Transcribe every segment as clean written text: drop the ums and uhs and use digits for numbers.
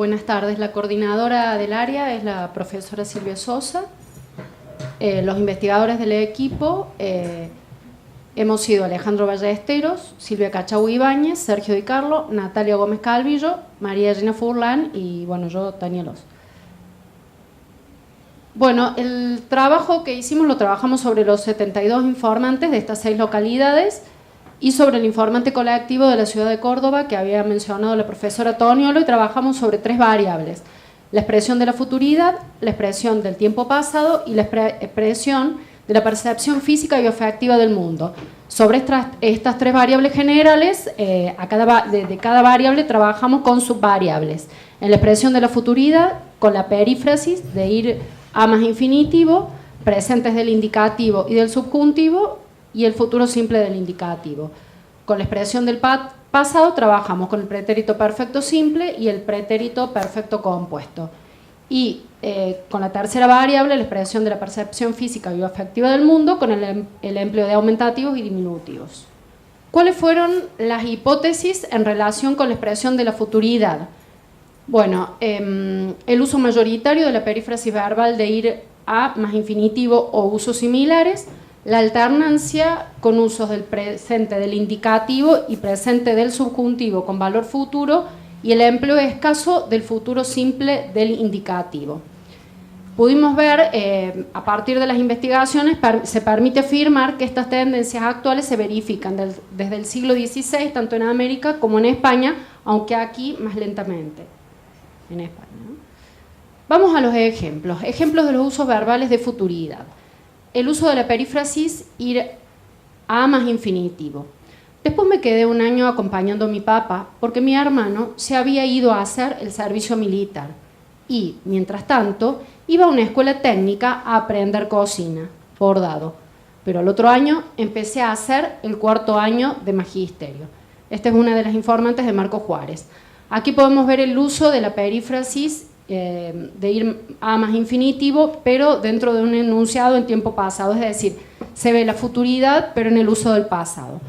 Buenas tardes. La coordinadora del área es la profesora Silvia Sosa. Los investigadores del equipo hemos sido Alejandro Ballesteros, Silvia Cachau Ibáñez, Sergio Di Carlo, Natalia Gómez Calvillo, María Gina Furlan y bueno, yo, Tania Los. Bueno, el trabajo que hicimos lo trabajamos sobre los 72 informantes de estas 6 localidades y sobre el informante colectivo de la ciudad de Córdoba que había mencionado la profesora Toniolo, y trabajamos sobre 3 variables: la expresión de la futuridad, la expresión del tiempo pasado y la expresión de la percepción física y afectiva del mundo. Sobre estas 3 variables generales, de cada variable trabajamos con subvariables. En la expresión de la futuridad, con la perífrasis de ir a más infinitivo, presentes del indicativo y del subjuntivo, y el futuro simple del indicativo. Con la expresión del pasado trabajamos con el pretérito perfecto simple y el pretérito perfecto compuesto. Y con la tercera variable, la expresión de la percepción física y afectiva del mundo, con el empleo de aumentativos y diminutivos. ¿Cuáles fueron las hipótesis en relación con la expresión de la futuridad? Bueno, el uso mayoritario de la perífrasis verbal de ir a más infinitivo o usos similares, la alternancia con usos del presente del indicativo y presente del subjuntivo con valor futuro, y el empleo escaso del futuro simple del indicativo. Pudimos ver, a partir de las investigaciones, se permite afirmar que estas tendencias actuales se verifican desde el siglo XVI, tanto en América como en España, aunque aquí más lentamente en España, ¿no? Vamos a los ejemplos de los usos verbales de futuridad. El uso de la perífrasis ir a más infinitivo. Después me quedé un año acompañando a mi papá porque mi hermano se había ido a hacer el servicio militar y, mientras tanto, iba a una escuela técnica a aprender cocina, bordado. Pero el otro año empecé a hacer el 4º año de magisterio. Esta es una de las informantes de Marco Juárez. Aquí podemos ver el uso de la perífrasis de ir a más infinitivo, pero dentro de un enunciado en tiempo pasado, es decir, se ve la futuridad, pero en el uso del pasado.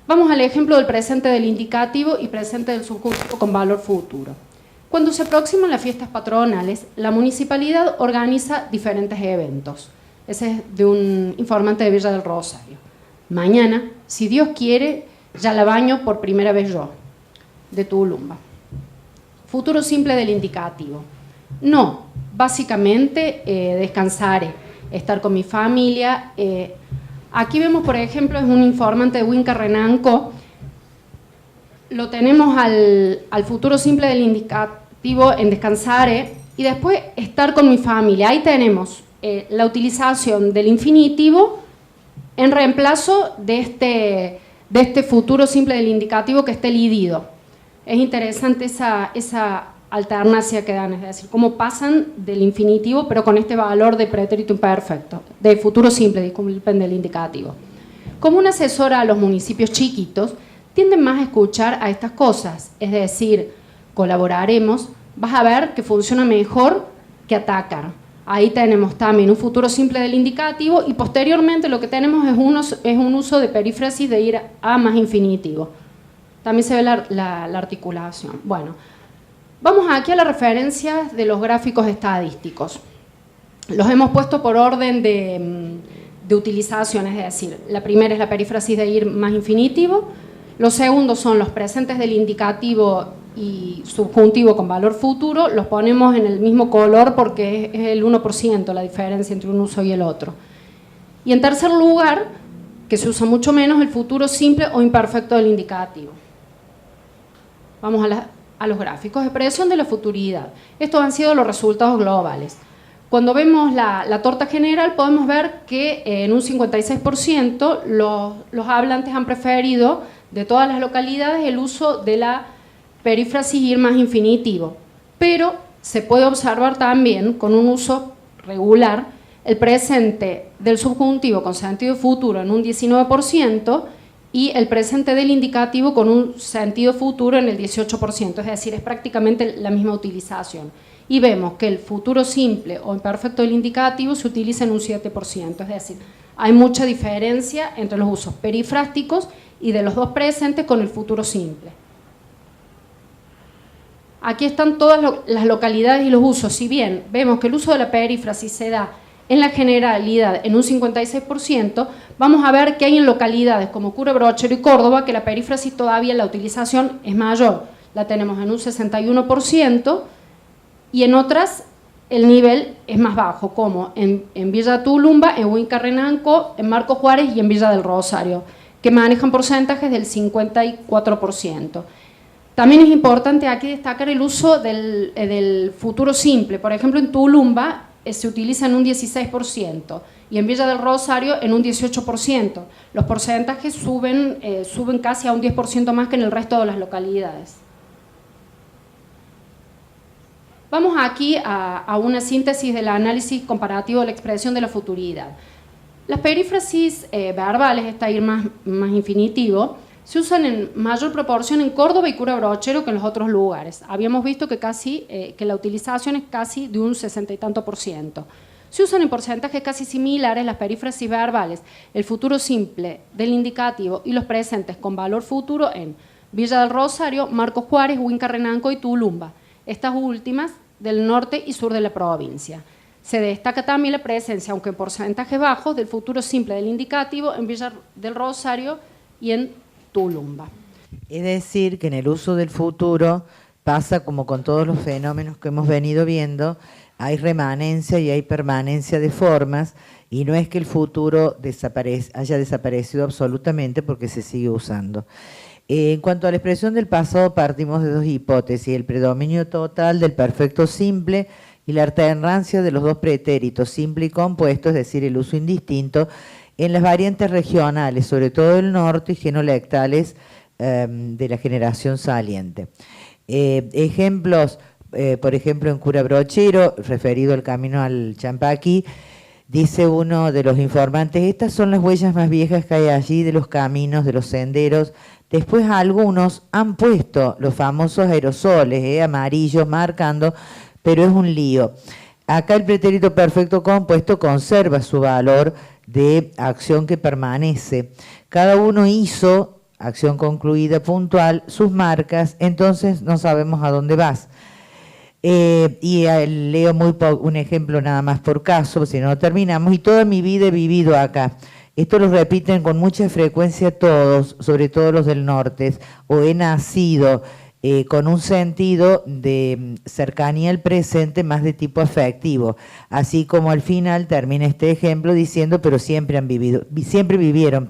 Vamos al ejemplo del presente del indicativo y presente del subjuntivo con valor futuro. Cuando se aproximan las fiestas patronales, la municipalidad organiza diferentes eventos. Ese es de un informante de Villa del Rosario. Mañana, si Dios quiere, ya la baño por primera vez yo, de Tulumba. Futuro simple del indicativo. No, básicamente descansaré, estar con mi familia. Aquí vemos, por ejemplo, es un informante de Winca Renanco. Lo tenemos al futuro simple del indicativo en descansaré y después estar con mi familia. Ahí tenemos la utilización del infinitivo en reemplazo de este futuro simple del indicativo que esté lidido. Es interesante esa alternancia que dan, es decir, cómo pasan del infinitivo, pero con este valor de pretérito imperfecto, de futuro simple, disculpen, del indicativo. Como una asesora a los municipios chiquitos, tienden más a escuchar a estas cosas, es decir, colaboraremos, vas a ver que funciona mejor que atacar. Ahí tenemos también un futuro simple del indicativo y posteriormente lo que tenemos es un uso de perífrasis de ir a más infinitivo. También se ve la articulación. Bueno, vamos aquí a las referencias de los gráficos estadísticos. Los hemos puesto por orden de utilización, es decir, la primera es la perífrasis de ir más infinitivo, los segundos son los presentes del indicativo y subjuntivo con valor futuro, los ponemos en el mismo color porque es el 1% la diferencia entre un uso y el otro. Y en tercer lugar, que se usa mucho menos, el futuro simple o imperfecto del indicativo. Vamos a los gráficos. Expresión de la futuridad. Estos han sido los resultados globales. Cuando vemos la torta general podemos ver que en un 56% los hablantes han preferido de todas las localidades el uso de la perífrasis ir más infinitivo, pero se puede observar también con un uso regular el presente del subjuntivo con sentido futuro en un 19% y el presente del indicativo con un sentido futuro en el 18%, es decir, es prácticamente la misma utilización. Y vemos que el futuro simple o imperfecto del indicativo se utiliza en un 7%, es decir, hay mucha diferencia entre los usos perifrásticos y de los dos presentes con el futuro simple. Aquí están todas las localidades y los usos. Si bien vemos que el uso de la perífrasis se da en la generalidad en un 56%, vamos a ver que hay en localidades como Cura Brochero y Córdoba que la perífrasis todavía la utilización es mayor. La tenemos en un 61% y en otras el nivel es más bajo, como en Villa Tulumba, en Huincarrenanco, en Marcos Juárez y en Villa del Rosario, que manejan porcentajes del 54%. También es importante aquí destacar el uso del futuro simple. Por ejemplo, en Tulumba se utiliza en un 16% y en Villa del Rosario en un 18%. Los porcentajes suben casi a un 10% más que en el resto de las localidades. Vamos aquí a una síntesis del análisis comparativo de la expresión de la futuridad. Las perífrasis verbales, esta ir más infinitivo, se usan en mayor proporción en Córdoba y Cura Brochero que en los otros lugares. Habíamos visto que que la utilización es casi de un 60 y tanto %. Se usan en porcentajes casi similares las perífrasis verbales, el futuro simple del indicativo y los presentes con valor futuro en Villa del Rosario, Marcos Juárez, Huincarrenanco y Tulumba. Estas últimas del norte y sur de la provincia. Se destaca también la presencia, aunque en porcentajes bajos, del futuro simple del indicativo en Villa del Rosario y en Tulumba. Es decir, que en el uso del futuro pasa como con todos los fenómenos que hemos venido viendo, hay remanencia y hay permanencia de formas, y no es que el futuro haya desaparecido absolutamente porque se sigue usando. En cuanto a la expresión del pasado, partimos de dos hipótesis: el predominio total del perfecto simple y la alternancia de los dos pretéritos, simple y compuesto, es decir, el uso indistinto, en las variantes regionales, sobre todo del norte, y genolectales de la generación saliente. Ejemplos, por ejemplo, en Cura Brochero, referido al camino al Champaquí, dice uno de los informantes: estas son las huellas más viejas que hay allí de los caminos, de los senderos. Después algunos han puesto los famosos aerosoles, amarillos, marcando, pero es un lío. Acá el pretérito perfecto compuesto conserva su valor de acción que permanece. Cada uno hizo, acción concluida puntual, sus marcas, entonces no sabemos a dónde vas. Leo un ejemplo nada más por caso, si no terminamos. Y toda mi vida he vivido acá. Esto lo repiten con mucha frecuencia todos, sobre todo los del norte, o he nacido, con un sentido de cercanía al presente más de tipo afectivo, así como al final termina este ejemplo diciendo: pero siempre vivieron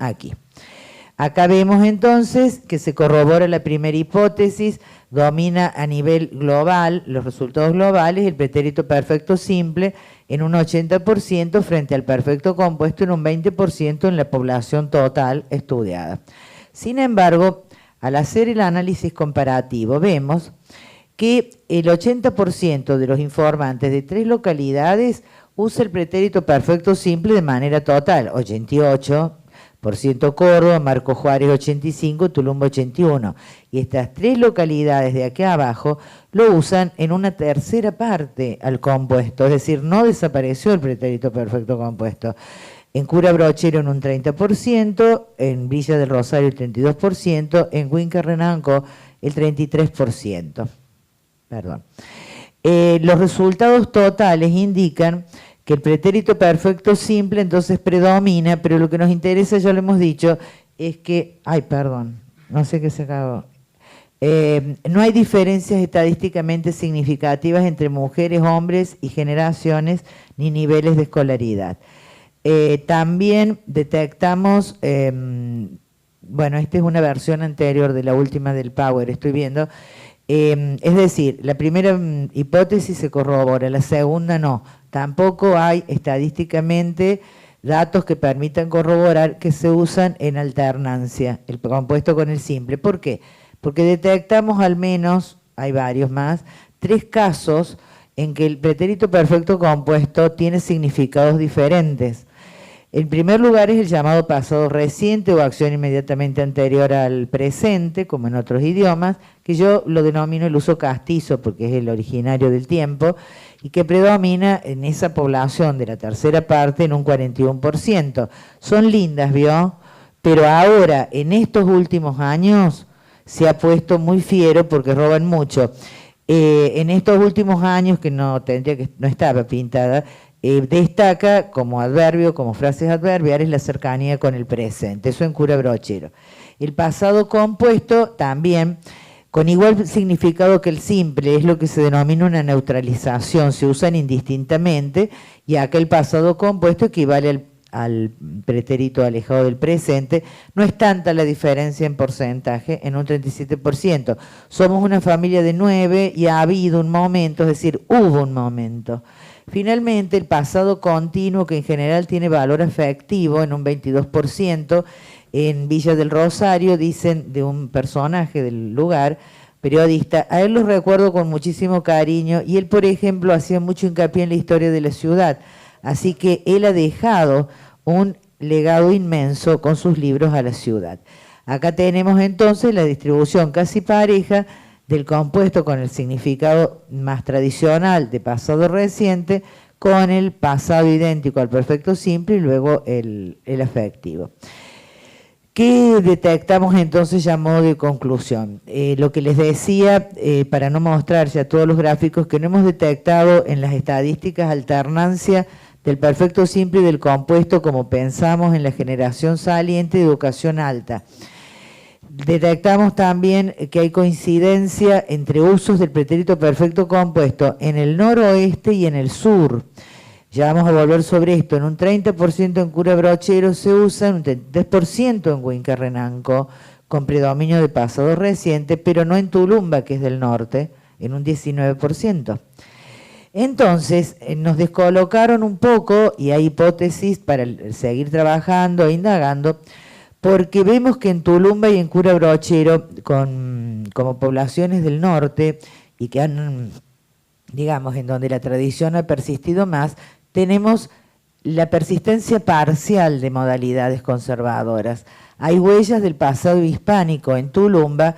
aquí. Acá vemos entonces que se corrobora la primera hipótesis, domina a nivel global, los resultados globales, el pretérito perfecto simple en un 80% frente al perfecto compuesto en un 20% en la población total estudiada. Sin embargo, al hacer el análisis comparativo, vemos que el 80% de los informantes de 3 localidades usa el pretérito perfecto simple de manera total: 88% Córdoba, Marcos Juárez 85%, Tulumba 81%. Y estas 3 localidades de aquí abajo lo usan en una tercera parte al compuesto, es decir, no desapareció el pretérito perfecto compuesto. En Cura Brochero en un 30%, en Villa del Rosario el 32%, en Huincarrenanco el 33%. Perdón. Los resultados totales indican que el pretérito perfecto simple entonces predomina, pero lo que nos interesa, ya lo hemos dicho, es que, no sé qué se acabó. No hay diferencias estadísticamente significativas entre mujeres, hombres y generaciones, ni niveles de escolaridad. También detectamos, esta es una versión anterior de la última del Power, estoy viendo, es decir, la primera hipótesis se corrobora, la segunda no. Tampoco hay estadísticamente datos que permitan corroborar que se usan en alternancia, el compuesto con el simple. ¿Por qué? Porque detectamos al menos, hay varios más, 3 casos en que el pretérito perfecto compuesto tiene significados diferentes. En primer lugar es el llamado pasado reciente o acción inmediatamente anterior al presente, como en otros idiomas, que yo lo denomino el uso castizo porque es el originario del tiempo y que predomina en esa población de la tercera parte en un 41%. Son lindas, ¿vio? Pero ahora, en estos últimos años, se ha puesto muy fiero porque roban mucho. En estos últimos años, que no estaba pintada, destaca como adverbio, como frases adverbiales, la cercanía con el presente, eso en cura brochero. El pasado compuesto también, con igual significado que el simple, es lo que se denomina una neutralización, se usan indistintamente, y acá el pasado compuesto equivale al pretérito alejado del presente. No es tanta la diferencia en porcentaje, en un 37%. Somos una familia de 9 y ha habido un momento, es decir, hubo un momento. Finalmente, el pasado continuo, que en general tiene valor afectivo, en un 22%, en Villa del Rosario, dicen de un personaje del lugar, periodista, a él lo recuerdo con muchísimo cariño, y él, por ejemplo, hacía mucho hincapié en la historia de la ciudad, así que él ha dejado un legado inmenso con sus libros a la ciudad. Acá tenemos entonces la distribución casi pareja del compuesto con el significado más tradicional de pasado reciente, con el pasado idéntico al perfecto simple y luego el afectivo. ¿Qué detectamos entonces ya a modo de conclusión? Lo que les decía, para no mostrar ya todos los gráficos, que no hemos detectado en las estadísticas alternancia del perfecto simple y del compuesto como pensamos en la generación saliente de educación alta. Detectamos también que hay coincidencia entre usos del pretérito perfecto compuesto en el noroeste y en el sur. Ya vamos a volver sobre esto. En un 30% en Cura Brochero se usa, en un 33% en Huincarrenanco, con predominio de pasado reciente, pero no en Tulumba, que es del norte, en un 19%. Entonces, nos descolocaron un poco, y hay hipótesis para seguir trabajando e indagando, porque vemos que en Tulumba y en Cura Brochero, como poblaciones del norte, y que han, digamos, en donde la tradición ha persistido más, tenemos la persistencia parcial de modalidades conservadoras. Hay huellas del pasado hispánico en Tulumba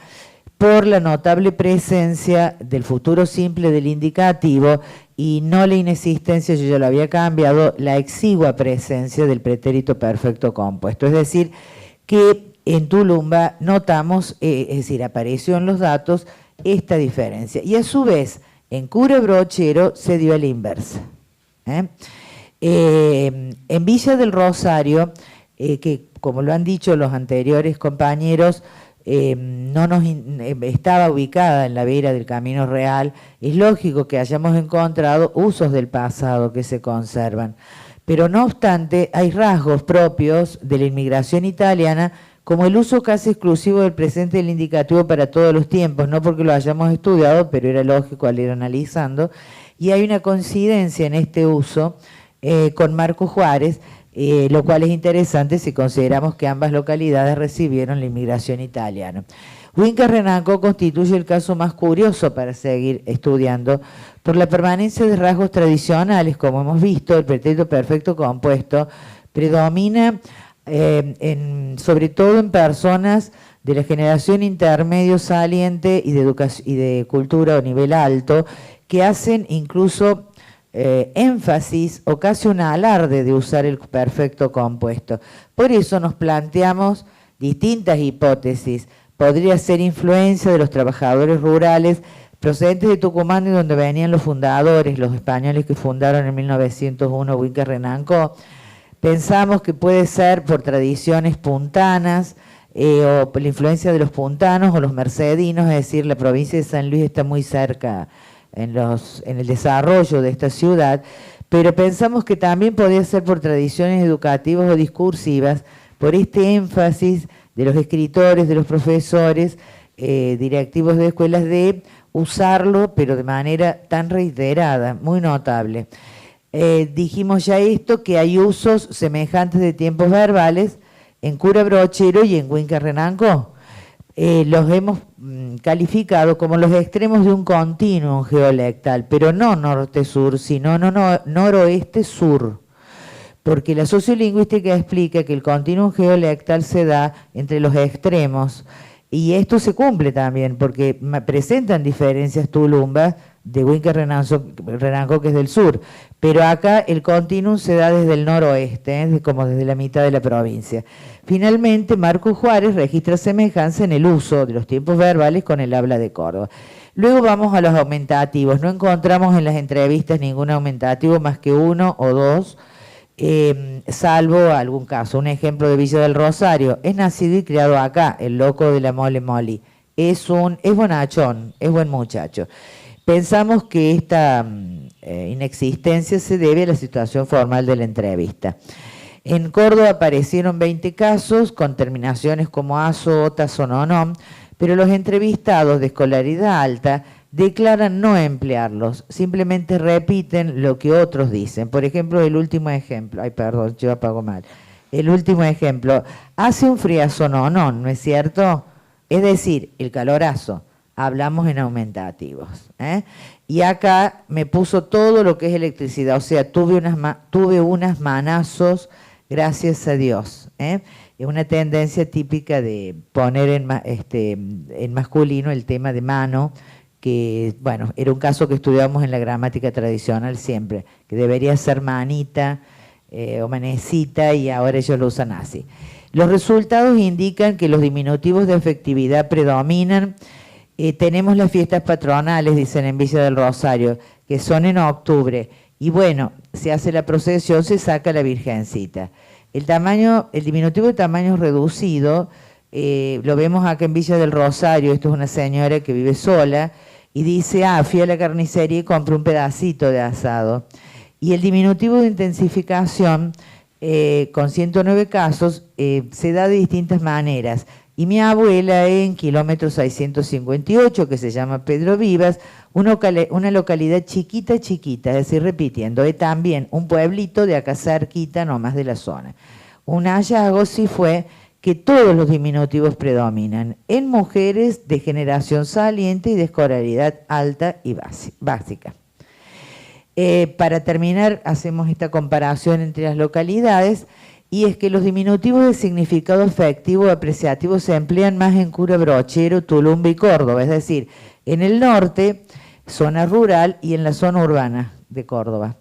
por la notable presencia del futuro simple del indicativo y no la inexistencia, yo ya lo había cambiado, la exigua presencia del pretérito perfecto compuesto. Es decir, que en Tulumba notamos, es decir, apareció en los datos esta diferencia. Y a su vez, en Cura Brochero se dio a la inversa. En Villa del Rosario, que como lo han dicho los anteriores compañeros, estaba ubicada en la vera del Camino Real, es lógico que hayamos encontrado usos del pasado que se conservan. Pero no obstante, hay rasgos propios de la inmigración italiana, como el uso casi exclusivo del presente del indicativo para todos los tiempos, no porque lo hayamos estudiado, pero era lógico al ir analizando, y hay una coincidencia en este uso con Marco Juárez, lo cual es interesante si consideramos que ambas localidades recibieron la inmigración italiana. Huincarrenanco constituye el caso más curioso para seguir estudiando por la permanencia de rasgos tradicionales, como hemos visto, el pretérito perfecto compuesto predomina sobre todo en personas de la generación intermedio saliente y de cultura o nivel alto, que hacen incluso énfasis o casi un alarde de usar el perfecto compuesto. Por eso nos planteamos distintas hipótesis. Podría ser influencia de los trabajadores rurales procedentes de Tucumán, y donde venían los fundadores, los españoles que fundaron en 1901 Huincarrenanco. Pensamos que puede ser por tradiciones puntanas, o por la influencia de los puntanos o los mercedinos, es decir, la provincia de San Luis está muy cerca en el desarrollo de esta ciudad, pero pensamos que también podría ser por tradiciones educativas o discursivas, por este énfasis de los escritores, de los profesores, directivos de escuelas, de usarlo, pero de manera tan reiterada, muy notable. Dijimos ya esto, que hay usos semejantes de tiempos verbales en Cura Brochero y en Huincarrenanco. Los hemos calificado como los extremos de un continuum geolectal, pero no norte-sur, sino noroeste-sur, porque la sociolingüística explica que el continuum geolectal se da entre los extremos, y esto se cumple también, porque presentan diferencias Tulumba Huinca Renanco, que es del sur, pero acá el continuum se da desde el noroeste, como desde la mitad de la provincia. Finalmente, Marcos Juárez registra semejanza en el uso de los tiempos verbales con el habla de Córdoba. Luego vamos a los aumentativos. No encontramos en las entrevistas ningún aumentativo más que uno o dos, salvo algún caso. Un ejemplo de Villa del Rosario: es nacido y criado acá, el loco de la mole moli. Es bonachón, es buen muchacho. Pensamos que esta inexistencia se debe a la situación formal de la entrevista. En Córdoba aparecieron 20 casos con terminaciones como aso, otas o nonom, pero los entrevistados de escolaridad alta declaran no emplearlos, simplemente repiten lo que otros dicen. Por ejemplo, el último ejemplo, yo apago mal. El último ejemplo: hace un friazo nonon, ¿no es cierto? Es decir, el calorazo. Hablamos en aumentativos, ¿eh? Y acá me puso todo lo que es electricidad, o sea, tuve unas manazos, gracias a Dios, ¿eh? Es una tendencia típica de poner en masculino el tema de mano, que, bueno, era un caso que estudiamos en la gramática tradicional siempre, que debería ser manita o manecita, y ahora ellos lo usan así. Los resultados indican que los diminutivos de afectividad predominan. Tenemos las fiestas patronales, dicen en Villa del Rosario, que son en octubre, y bueno, se hace la procesión, se saca la Virgencita. El diminutivo de tamaño reducido, lo vemos acá en Villa del Rosario. Esto es una señora que vive sola y dice: fui a la carnicería y compré un pedacito de asado. Y el diminutivo de intensificación, con 109 casos, se da de distintas maneras. Y mi abuela, en kilómetro 658, que se llama Pedro Vivas, una localidad chiquita, es decir, repitiendo, es también un pueblito de acá cerquita, nomás de la zona. Un hallazgo sí fue que todos los diminutivos predominan en mujeres de generación saliente y de escolaridad alta y básica. Para terminar, hacemos esta comparación entre las localidades, y es que los diminutivos de significado afectivo o apreciativo se emplean más en Cura Brochero, Tulumba y Córdoba, es decir, en el norte, zona rural, y en la zona urbana de Córdoba.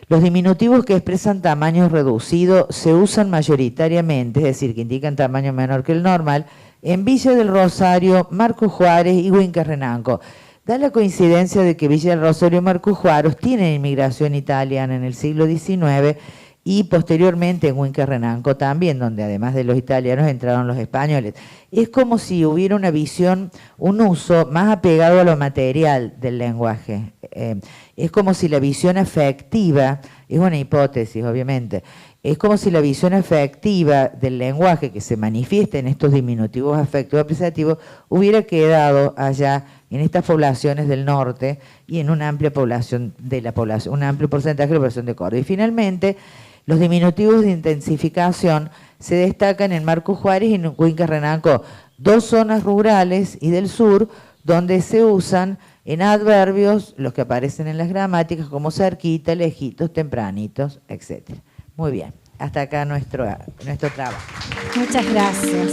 Los diminutivos que expresan tamaño reducido se usan mayoritariamente, es decir, que indican tamaño menor que el normal, en Villa del Rosario, Marcos Juárez y Huinca Renanco. Da la coincidencia de que Villa del Rosario y Marcos Juárez tienen inmigración italiana en el siglo XIX, y posteriormente en Huinca Renanco también, donde además de los italianos entraron los españoles. Es como si hubiera una visión, un uso más apegado a lo material del lenguaje. Es como si la visión afectiva, es una hipótesis obviamente, es como si la visión afectiva del lenguaje que se manifiesta en estos diminutivos afectivos apreciativos hubiera quedado allá en estas poblaciones del norte y en una amplia población un amplio porcentaje de la población de Córdoba. Y finalmente, los diminutivos de intensificación se destacan en Marcos Juárez y en Huinca Renanco, dos zonas rurales y del sur, donde se usan en adverbios los que aparecen en las gramáticas como cerquita, lejitos, tempranitos, etc. Muy bien, hasta acá nuestro trabajo. Muchas gracias.